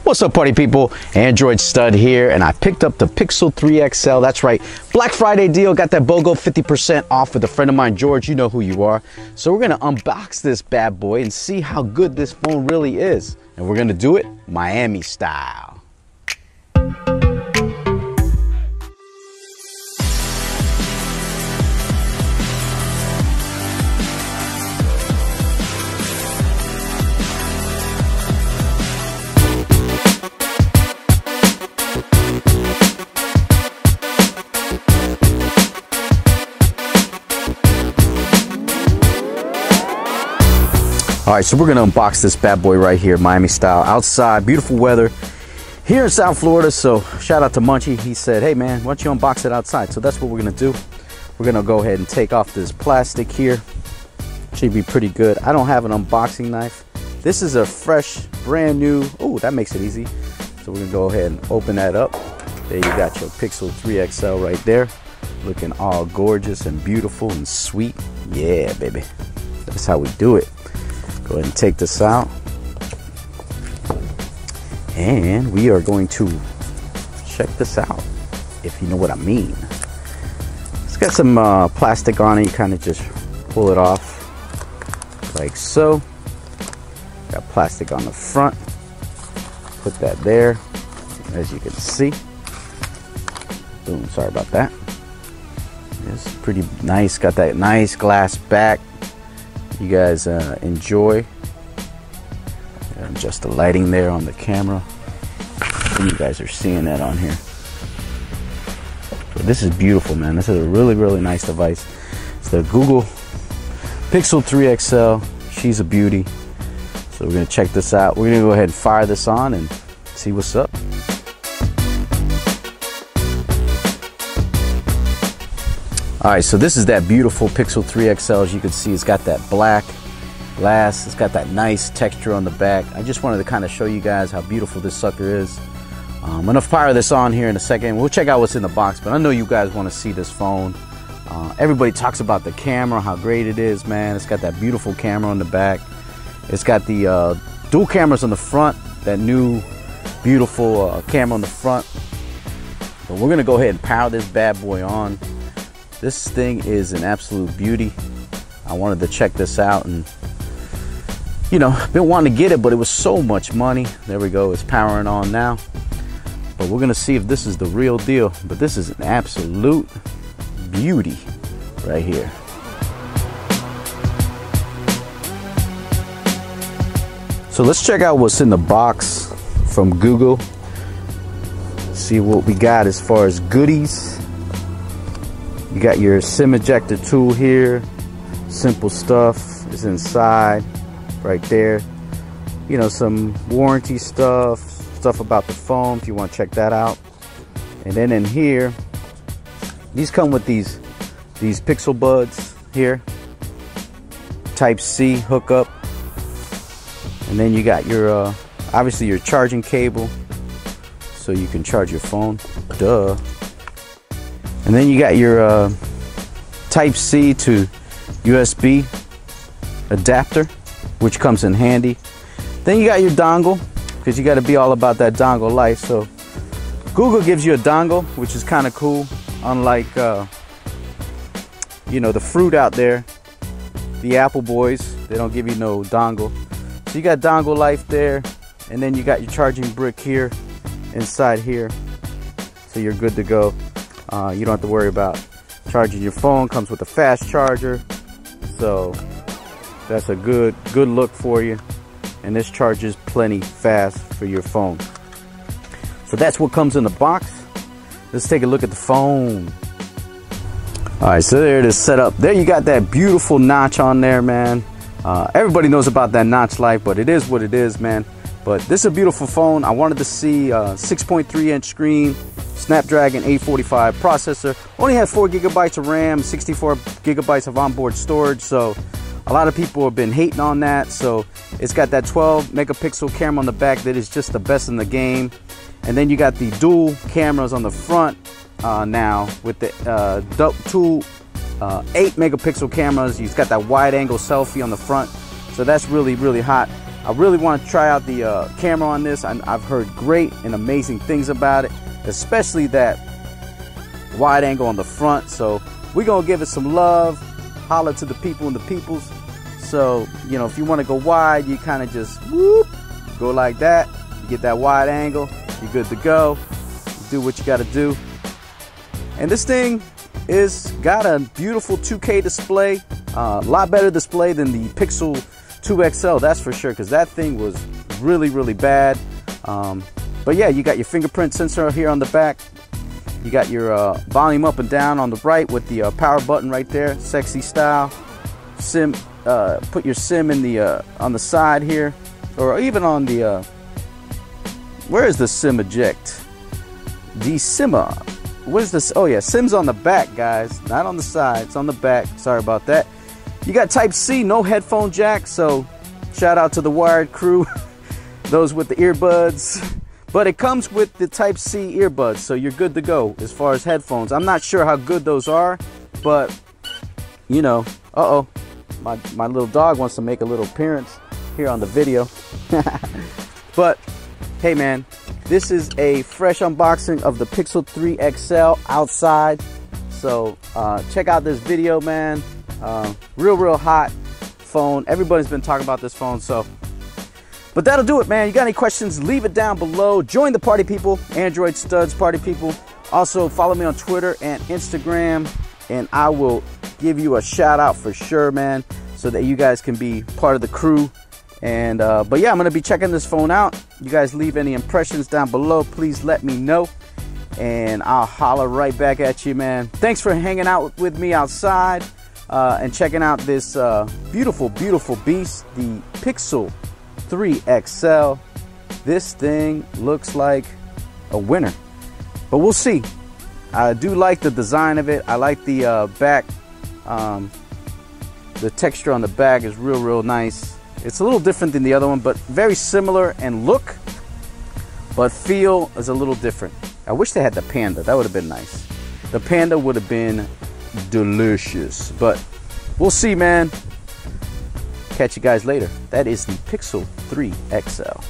What's up, party people? AndroidStud here, and I picked up the Pixel 3 XL. That's right, Black Friday deal. Got that BOGO 50% off with a friend of mine, George. You know who you are. So we're gonna unbox this bad boy and see how good this phone really is. And we're gonna do it Miami style. All right, so we're gonna unbox this bad boy right here, Miami style, outside, beautiful weather here in South Florida. So shout out to Munchie. He said, hey man, why don't you unbox it outside? So that's what we're gonna do. We're gonna go ahead and take off this plastic here. Should be pretty good. I don't have an unboxing knife. This is a fresh, brand new, oh, that makes it easy. So we're gonna go ahead and open that up. There you got your Pixel 3 XL right there. Looking all gorgeous and beautiful and sweet. Yeah, baby, that's how we do it. Go ahead and take this out, and we are going to check this out, if you know what I mean. It's got some plastic on it. You kind of just pull it off like so. Got plastic on the front. Put that there, as you can see. Boom, sorry about that. It's pretty nice. Got that nice glass back. You guys enjoy. Just the lighting there on the camera. You guys are seeing that on here. So this is beautiful, man. This is a really, really nice device. It's the Google Pixel 3 XL. She's a beauty. So we're gonna check this out. We're gonna go ahead and fire this on and see what's up. All right, so this is that beautiful Pixel 3 XL. As you can see, it's got that black glass. It's got that nice texture on the back. I just wanted to kind of show you guys how beautiful this sucker is. I'm gonna fire this on here in a second. We'll check out what's in the box, but I know you guys want to see this phone. Everybody talks about the camera, how great it is, man. It's got that beautiful camera on the back. It's got the dual cameras on the front, that new beautiful camera on the front. But we're gonna go ahead and power this bad boy on. This thing is an absolute beauty. I wanted to check this out, and you know, been wanting to get it, but it was so much money. There we go, it's powering on now. But we're gonna see if this is the real deal. But this is an absolute beauty right here. So let's check out what's in the box from Google. See what we got as far as goodies. You got your SIM ejector tool here. Simple stuff is inside right there. You know, some warranty stuff, stuff about the phone if you want to check that out. And then in here, these come with these Pixel buds here. Type-C hookup. And then you got your obviously your charging cable, so you can charge your phone. Duh. And then you got your Type-C to USB adapter, which comes in handy. Then you got your dongle, because you got to be all about that dongle life. So Google gives you a dongle, which is kind of cool. Unlike you know, the fruit out there, the Apple boys, they don't give you no dongle. So you got dongle life there, and then you got your charging brick here inside here, so you're good to go. You don't have to worry about charging your phone. Comes with a fast charger, so that's a good look for you. And this charges plenty fast for your phone. So that's what comes in the box. Let's take a look at the phone. All right, so there it is set up. There you got that beautiful notch on there, man. Everybody knows about that notch life, but it is what it is, man. But this is a beautiful phone. I wanted to see 6.3-inch screen, Snapdragon 845 processor. Only has 4 gigabytes of RAM, 64 gigabytes of onboard storage. So a lot of people have been hating on that. So it's got that 12 megapixel camera on the back that is just the best in the game. And then you got the dual cameras on the front now with the two 8 megapixel cameras. You've got that wide angle selfie on the front. So that's really, really hot. I really want to try out the camera on this. I've heard great and amazing things about it, especially that wide angle on the front. So we're gonna give it some love, holler to the people and the peoples. So, you know, if you want to go wide, you kind of just whoop, go like that. You get that wide angle, you're good to go. Do what you got to do. And this thing is got a beautiful 2K display, a lot better display than the Pixel 2 XL, that's for sure, because that thing was really, really bad. But yeah, you got your fingerprint sensor here on the back. You got your volume up and down on the right with the power button right there, sexy style. SIM, put your SIM in the on the side here, or even on the where is the SIM eject? The SIMA. Where's this? Oh yeah, SIM's on the back, guys, not on the side. It's on the back. Sorry about that. You got Type C, no headphone jack. So shout out to the wired crew, those with the earbuds. But it comes with the Type C earbuds, so you're good to go as far as headphones. I'm not sure how good those are, but you know, my little dog wants to make a little appearance here on the video. But hey man, this is a fresh unboxing of the Pixel 3 XL outside. So check out this video, man. Real hot phone. Everybody's been talking about this phone, so. But that'll do it, man. You got any questions, leave it down below. Join the party, people. Android Studs party, people. Also follow me on Twitter and Instagram, and I will give you a shout out for sure, man, so that you guys can be part of the crew. And but yeah, I'm gonna be checking this phone out. You guys leave any impressions down below, please let me know, and I'll holler right back at you, man. Thanks for hanging out with me outside and checking out this beautiful beast, the Pixel 3 XL. This thing looks like a winner, but we'll see. I do like the design of it. I like the back, the texture on the back is real nice. It's a little different than the other one, but very similar in look, but feel is a little different. I wish they had the Panda. That would have been nice. The Panda would have been delicious, but we'll see, man. Catch you guys later. That is the Pixel 3 XL.